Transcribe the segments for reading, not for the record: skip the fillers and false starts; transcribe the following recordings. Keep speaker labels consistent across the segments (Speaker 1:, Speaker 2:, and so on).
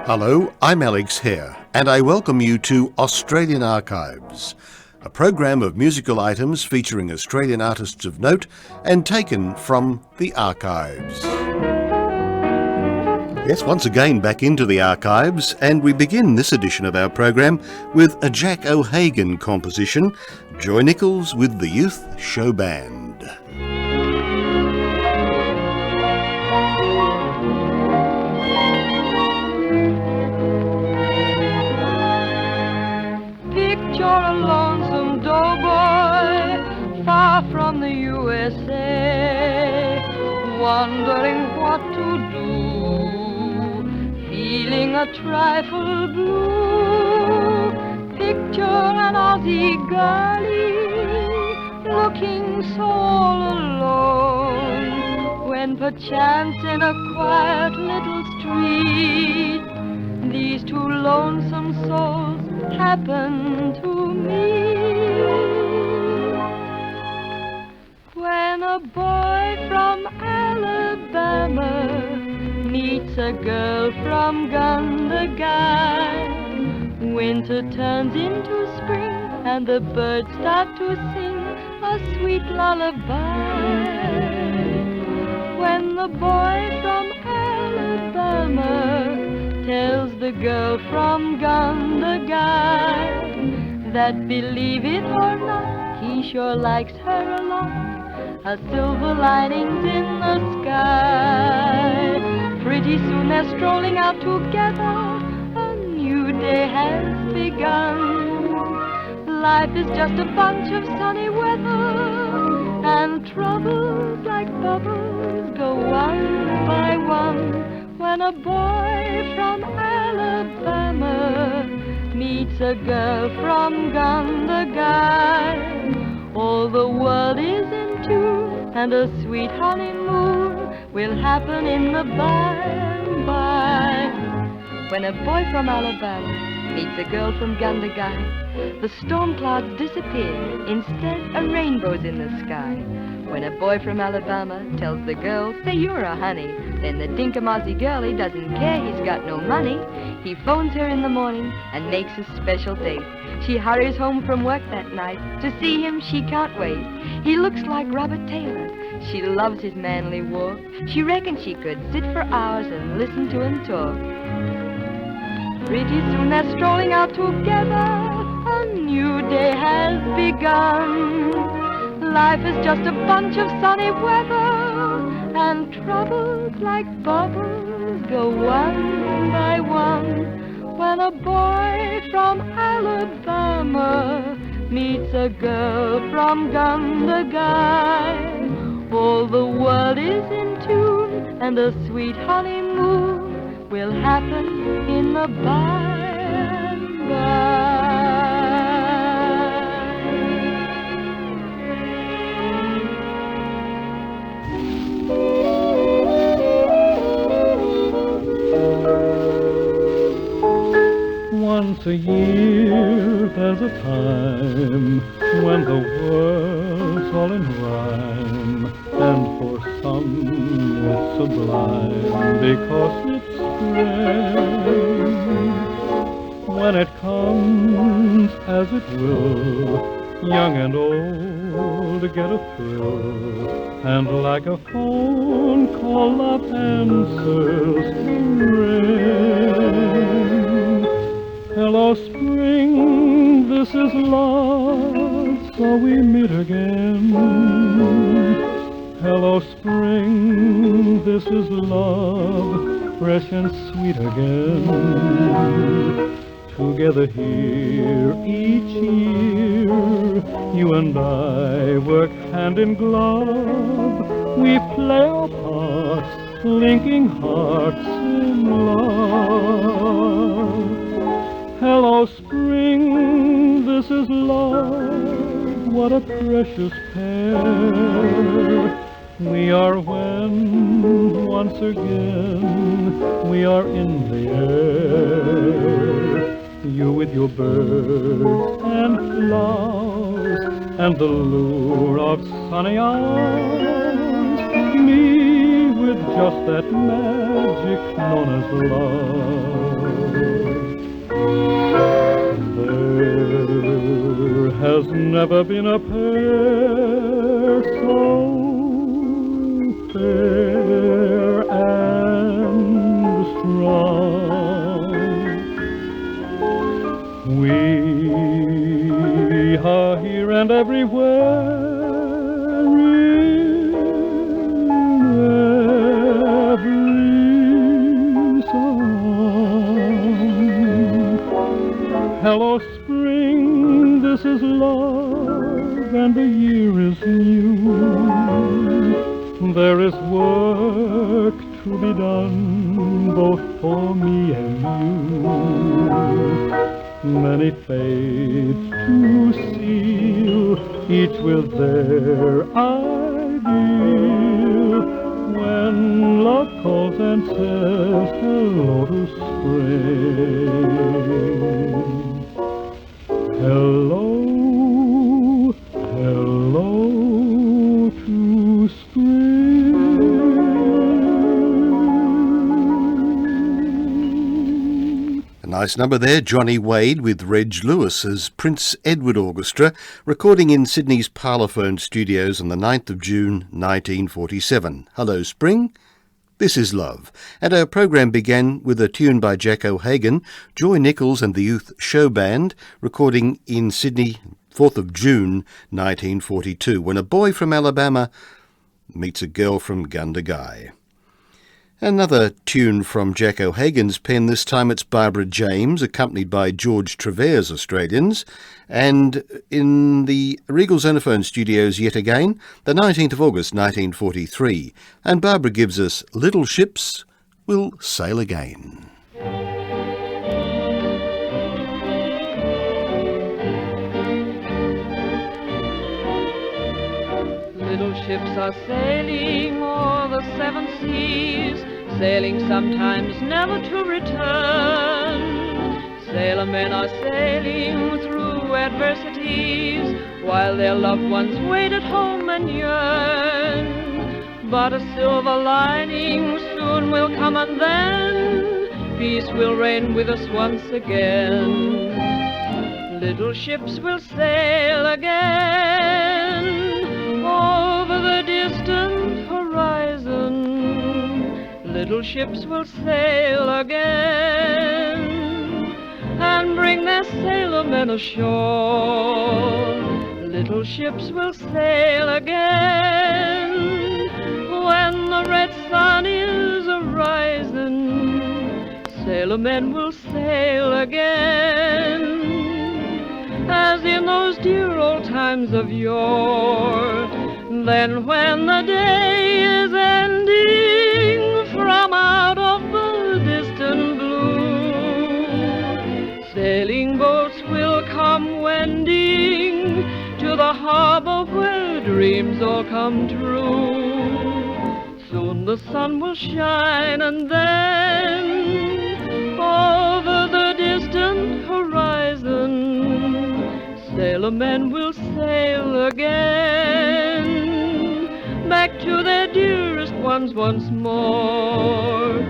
Speaker 1: Hello, I'm Alex Hare, and I welcome you to Australian Archives, a program of musical items featuring Australian artists of note and taken from the archives. Yes, once again back into the archives, and we begin this edition of our program with a Jack O'Hagan composition, Joy Nichols with the Youth Show Band.
Speaker 2: A lonesome doughboy far from the USA, wondering what to do, feeling a trifle blue. Picture an Aussie girlie looking so all alone, when perchance in a quiet little street these two lonesome souls happen to meet. When a boy from Alabama meets a girl from Gundagai, winter turns into spring and the birds start to sing a sweet lullaby. When the boy from Alabama tells the girl from Gundagai that, believe it or not, he sure likes her a lot, a silver linings in the sky. Pretty soon they're strolling out together, a new day has begun. Life is just a bunch of sunny weather, and troubles like bubbles go one by one. When a boy from Alabama meets a girl from Gundagai, all the world is in tune, and a sweet honeymoon will happen in the by and by. When a boy from Alabama meets a girl from Gundagai, the storm clouds disappear, instead a rainbow's in the sky. When a boy from Alabama tells the girl, say you're a honey, then the dinkum Aussie girlie doesn't care he's got no money. He phones her in the morning and makes a special date. She hurries home from work that night. To see him she can't wait. He looks like Robert Taylor. She loves his manly walk. She reckons she could sit for hours and listen to him talk. Pretty soon they're strolling out together, a new day has begun. Life is just a bunch of sunny weather, and troubles like bubbles go one by one. When a boy from Alabama meets a girl from Gundagai, all the world is in tune, and a sweet honeymoon will happen in the by and by.
Speaker 3: Once a year there's a time when the world's all in rhyme, and for some it's sublime because it's spring. When it comes as it will, young and old get a thrill, and like a phone call love answers the ring. Hello, spring, this is love, so we meet again. Hello, spring, this is love, fresh and sweet again. Together here each year, you and I work hand in glove. We play our parts, linking hearts in love. Hello, spring, this is love, what a precious pair. We are when, once again, we are in the air. You with your birds and flowers, and the lure of sunny hours. Me with just that magic known as love. has never been a pair so fair and strong. We are here and everywhere in every song. Hello, spring, this is love, and the year is new. There is work to be done, both for me and you. Many fates to seal, each with their ideal. When love calls and says hello to spring. Hello, hello to spring.
Speaker 1: A nice number there, Johnny Wade with Reg Lewis's Prince Edward Orchestra, recording in Sydney's Parlophone Studios on the 9th of June 1947. Hello, spring. This is Love, and our program began with a tune by Jack O'Hagan, Joy Nichols and the Youth Show Band, recording in Sydney, 4th of June 1942, when a boy from Alabama meets a girl from Gundagai. Another tune from Jack O'Hagan's pen, this time it's Barbara James, accompanied by George Trevor's Australians, and in the Regal Xenophone Studios yet again, the 19th of August 1943, and Barbara gives us Little Ships Will Sail Again.
Speaker 2: Little ships are sailing o'er the seven seas, sailing sometimes never to return. Sailor men are sailing through adversities, while their loved ones wait at home and yearn. But a silver lining soon will come, and then peace will reign with us once again. Little ships will sail again over the distant horizon. Little ships will sail again and bring their sailor men ashore. Little ships will sail again when the red sun is a-rising. Sailor men will sail again as in those dear old times of yore. Then when the day is ending from out of the distant blue, sailing boats will come wending to the harbor where dreams all come true. Soon the sun will shine, and then over the distant horizon, sailor men will sail again back to their dearest ones once more.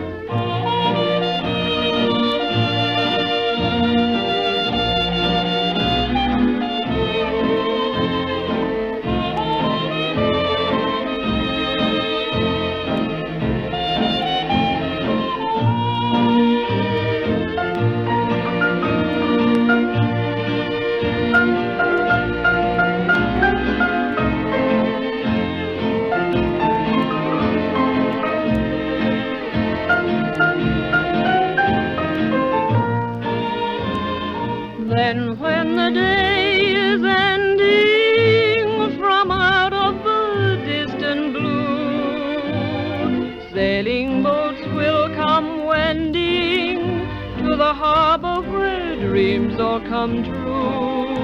Speaker 2: Then when the day is ending from out of the distant blue, sailing boats will come wending to the harbor where dreams all come true.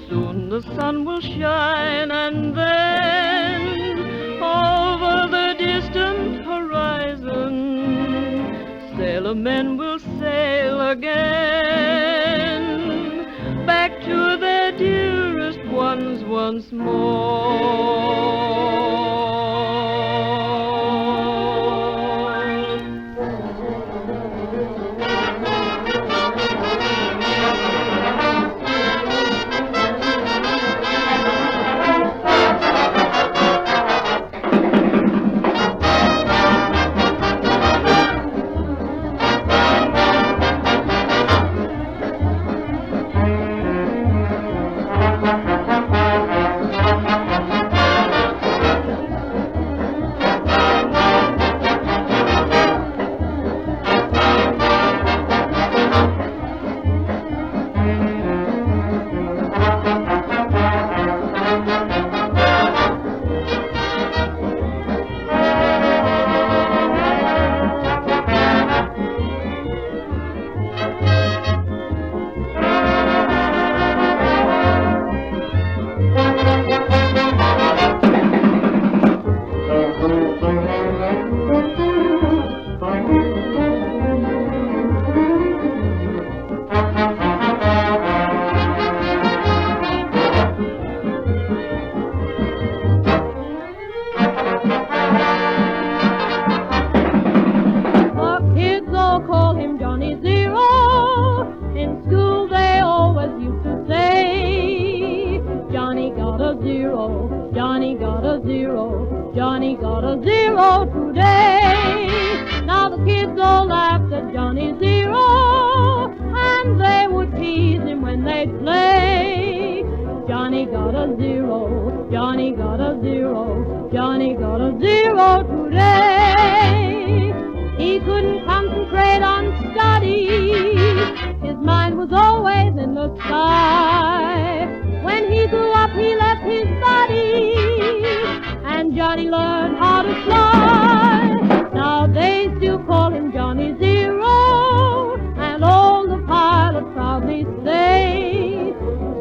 Speaker 2: Soon the sun will shine, and then over the distant horizon, sailor men will sail again back to their dearest ones once more.
Speaker 4: a zero today. Now the kids all laughed at Johnny Zero, and they would tease him when they'd play. Johnny got a zero, Johnny got a zero, Johnny got a zero today. He couldn't concentrate on studies, his mind was always in the sky. When he grew up he left his body, and Johnny learned how to fly. Now they still call him Johnny Zero, and all the pilots proudly say,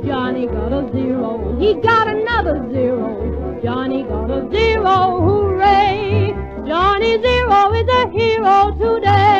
Speaker 4: Johnny got a zero, he got another zero, Johnny got a zero, hooray! Johnny Zero is a hero today.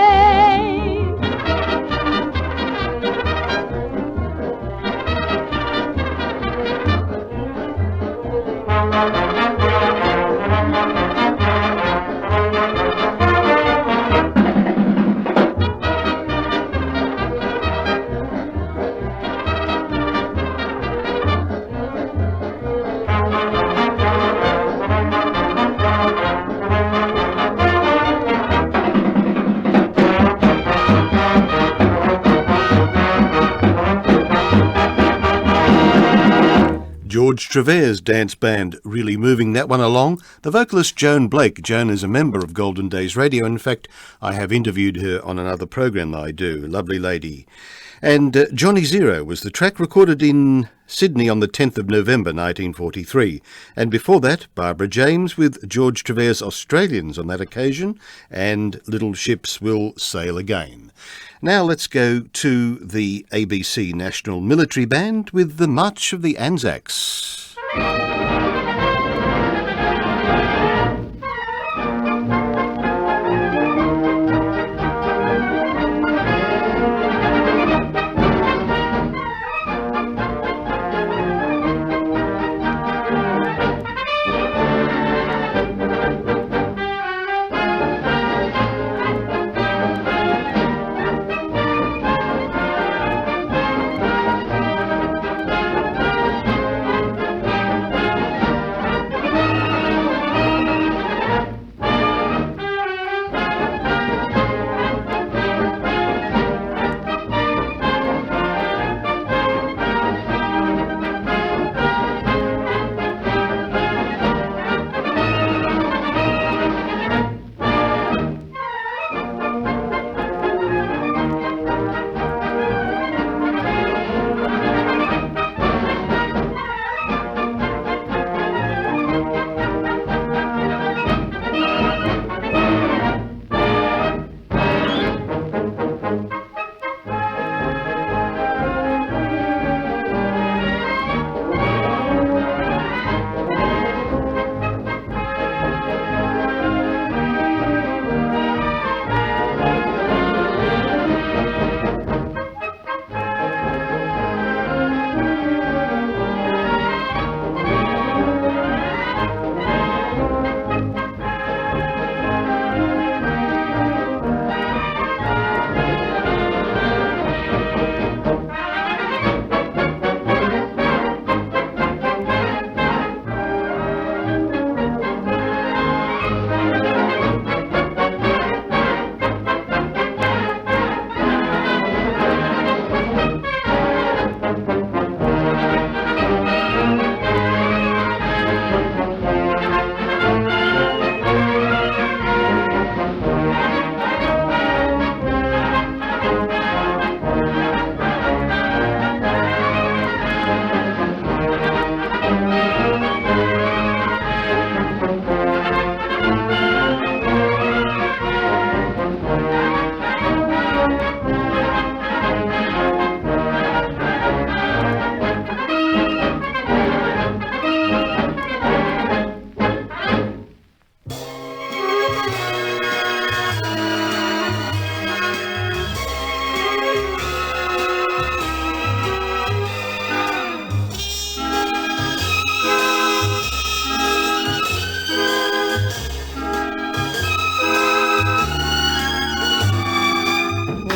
Speaker 1: George Trevor's dance band really moving that one along. The vocalist Joan Blake. Joan is a member of Golden Days Radio. In fact, I have interviewed her on another program that I do. Lovely lady. And Johnny Zero was the track recorded in Sydney on the 10th of November 1943. And before that, Barbara James with George Trevor's Australians on that occasion, and Little Ships Will Sail Again. Now let's go to the ABC National Military Band with the March of the Anzacs.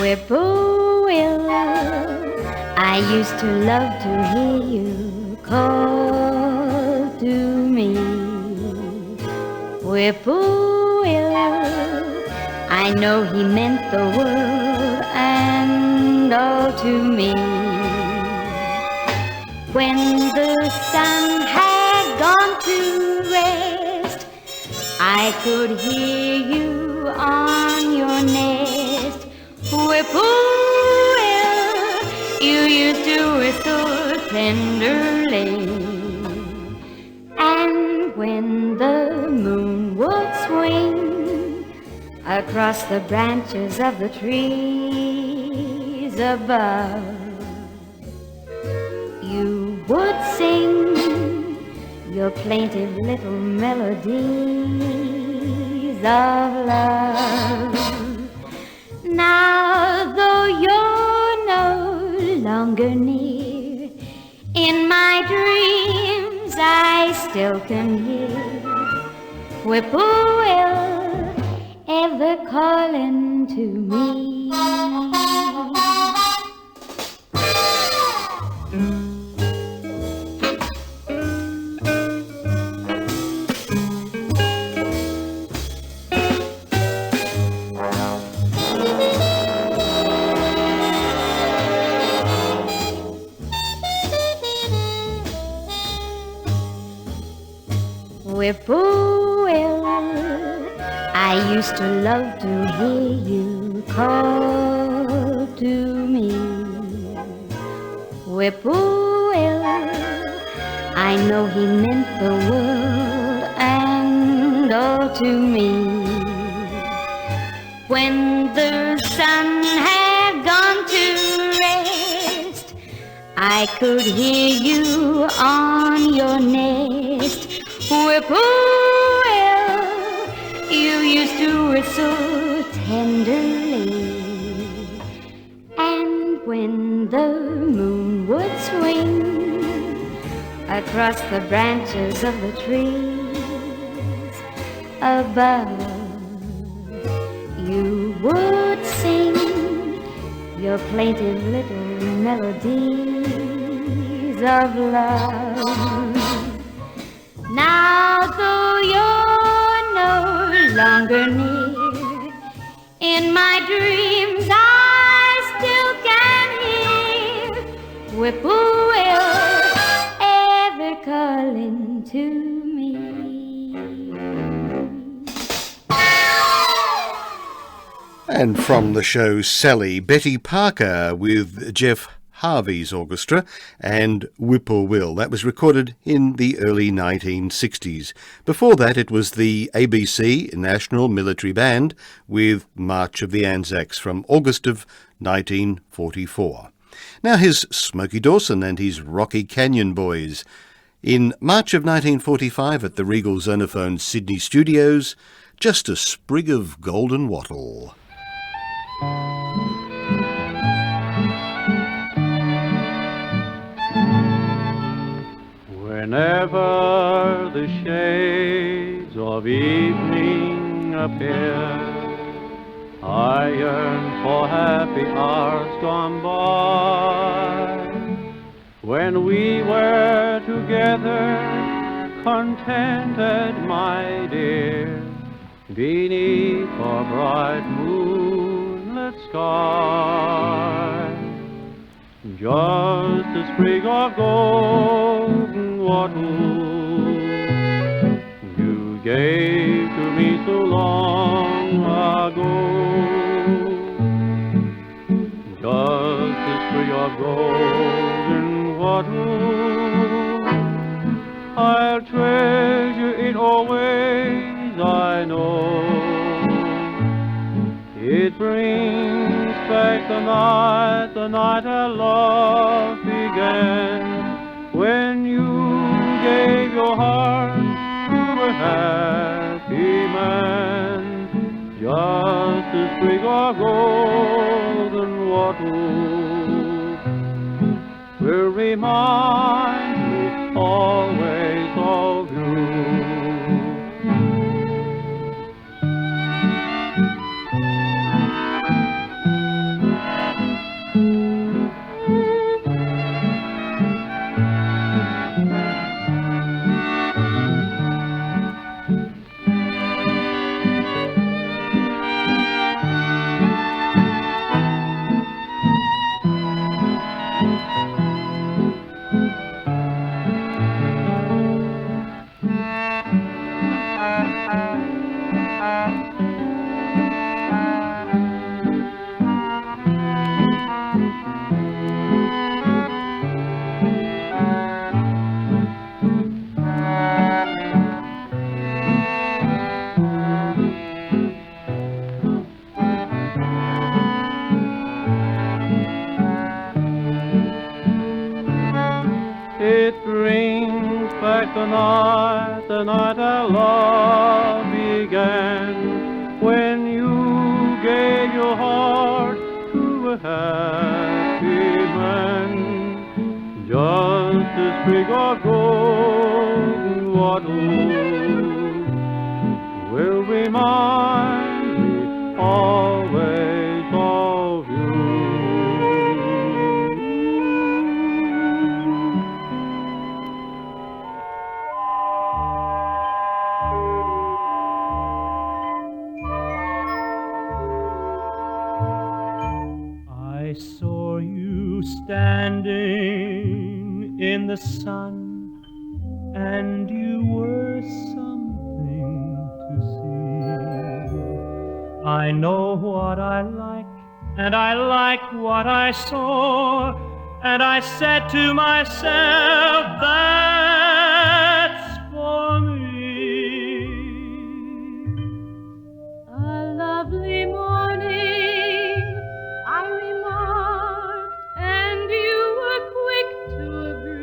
Speaker 5: Whippoorwill, I used to love to hear you call to me. Whippoorwill, I know he meant the world and all to me. When the sun had gone to rest, I could hear you on your nest. Whippoorwill, you used to whistle tenderly. And when the moon would swing across the branches of the trees above, you would sing your plaintive little melodies of love. Now, though you're no longer near, in my dreams I still can hear Whippoorwill ever calling to me. Whippoorwill, I used to love to hear you call to me. Whippoorwill, I know he meant the world and all to me. When the sun had gone to rest, I could hear you on your nest. Whippoorwill, you used to whistle tenderly. And when the moon would swing across the branches of the trees above, you would sing your plaintive little melodies of love. Now, though you're no longer near, in my dreams I still can hear Whippoorwill ever calling to me.
Speaker 1: And from the show Sally, Betty Parker with Geoff Harvey's orchestra and Whippoorwill. That was recorded in the early 1960s. Before that it was the ABC National Military Band with March of the Anzacs from August of 1944. Now here's Smokey Dawson and his Rocky Canyon Boys. In March of 1945 at the Regal Zonophone Sydney studios, Just a Sprig of Golden Wattle.
Speaker 3: Whenever the shades of evening appear, I yearn for happy hours gone by, when we were together, contented, my dear, beneath a bright moonlit sky. Just a sprig of golden wattle you gave to me so long ago. Just a sprig of golden wattle, I'll treasure it always, I know. It brings back the night our love began, when you gave your heart to a happy man. Just a sprig of golden wattle will remind me always of you. the night our love began, when you gave your heart to a happy man, just a sprig of golden wattle will remind me always of you. I saw you standing in the sun, and you were something to see. I know what I like, and I like what I saw, and I said to myself, that's for me.
Speaker 4: A lovely morning, I remarked, and you were quick to agree.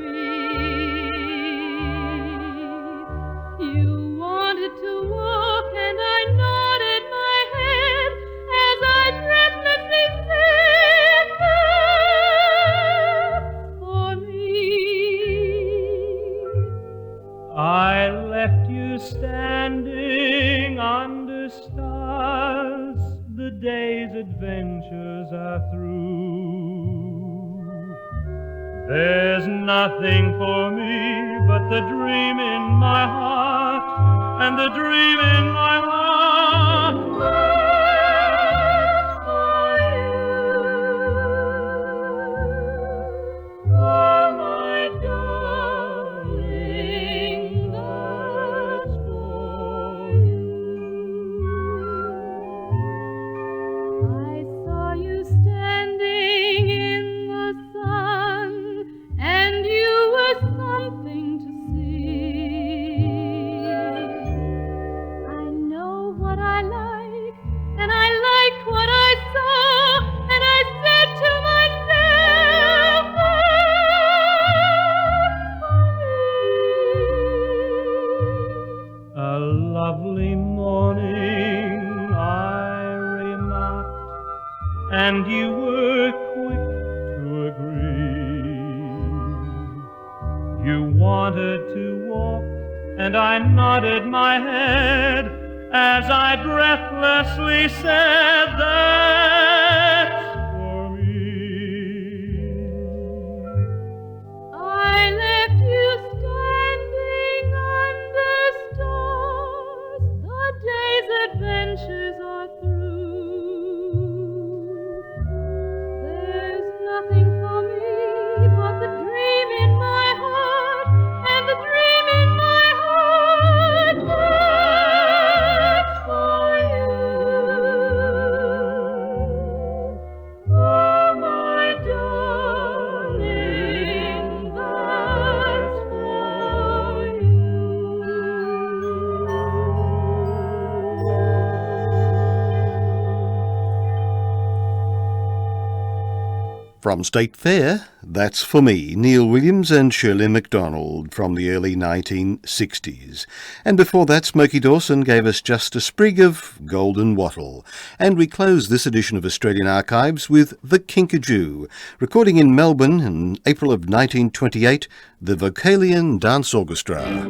Speaker 4: You wanted to walk, and I nodded my head as I breathlessly said, that's for me.
Speaker 3: I left you standing under stars, the day's adventures are through. There's nothing for me but the dream in my heart, and the dream in my heart, that's for you. Oh, my darling, that's for you.
Speaker 4: I saw you standing in the sun, and you were something to see. I know what I like, and I liked what I saw, and I said to myself, that's for me.
Speaker 3: A lovely morning, I remarked, and you were quick to agree. You wanted to walk, and I nodded my head as I breathlessly said, that's for me.
Speaker 4: I left you standing under stars, the day's adventures are through. There's nothing for me but the dream in my heart, and the dream in my heart, that's for you. Oh, my darling, that's for you.
Speaker 1: From State Fair, That's For Me, Neil Williams and Shirley MacDonald from the early 1960s. And before that, Smokey Dawson gave us Just a Sprig of Golden Wattle. And we close this edition of Australian Archives with The Kinkajou, recording in Melbourne in April of 1928, the Vocalion Dance Orchestra.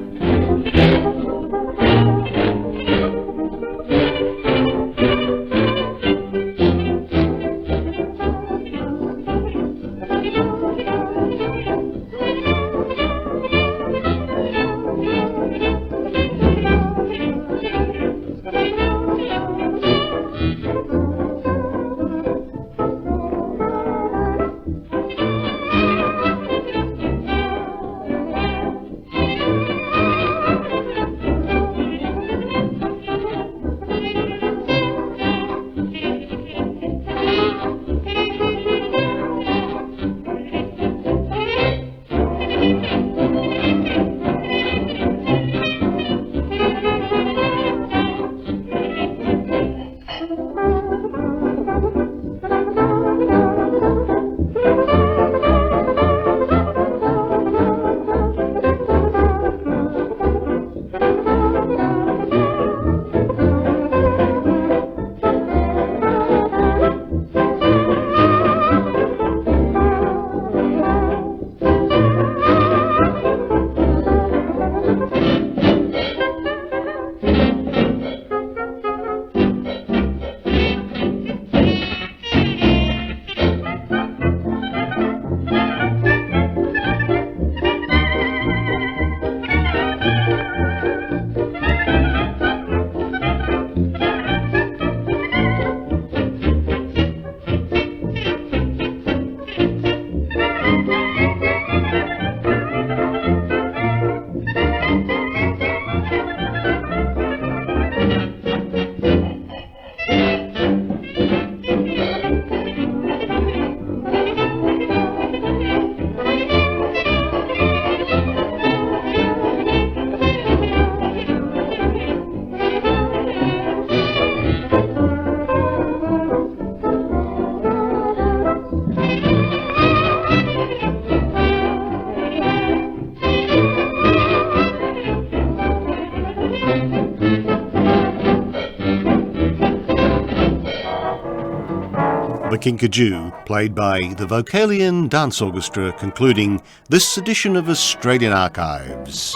Speaker 1: Kinkajou, played by the Vocalian Dance Orchestra, concluding this edition of Australian Archives.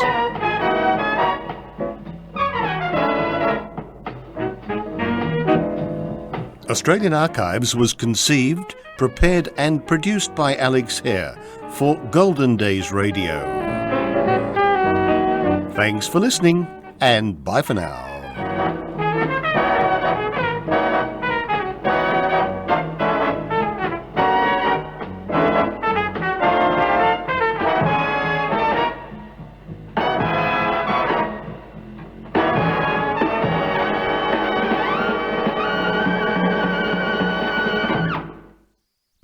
Speaker 1: Australian Archives was conceived, prepared and produced by Alex Hare for Golden Days Radio. Thanks for listening, and bye for now.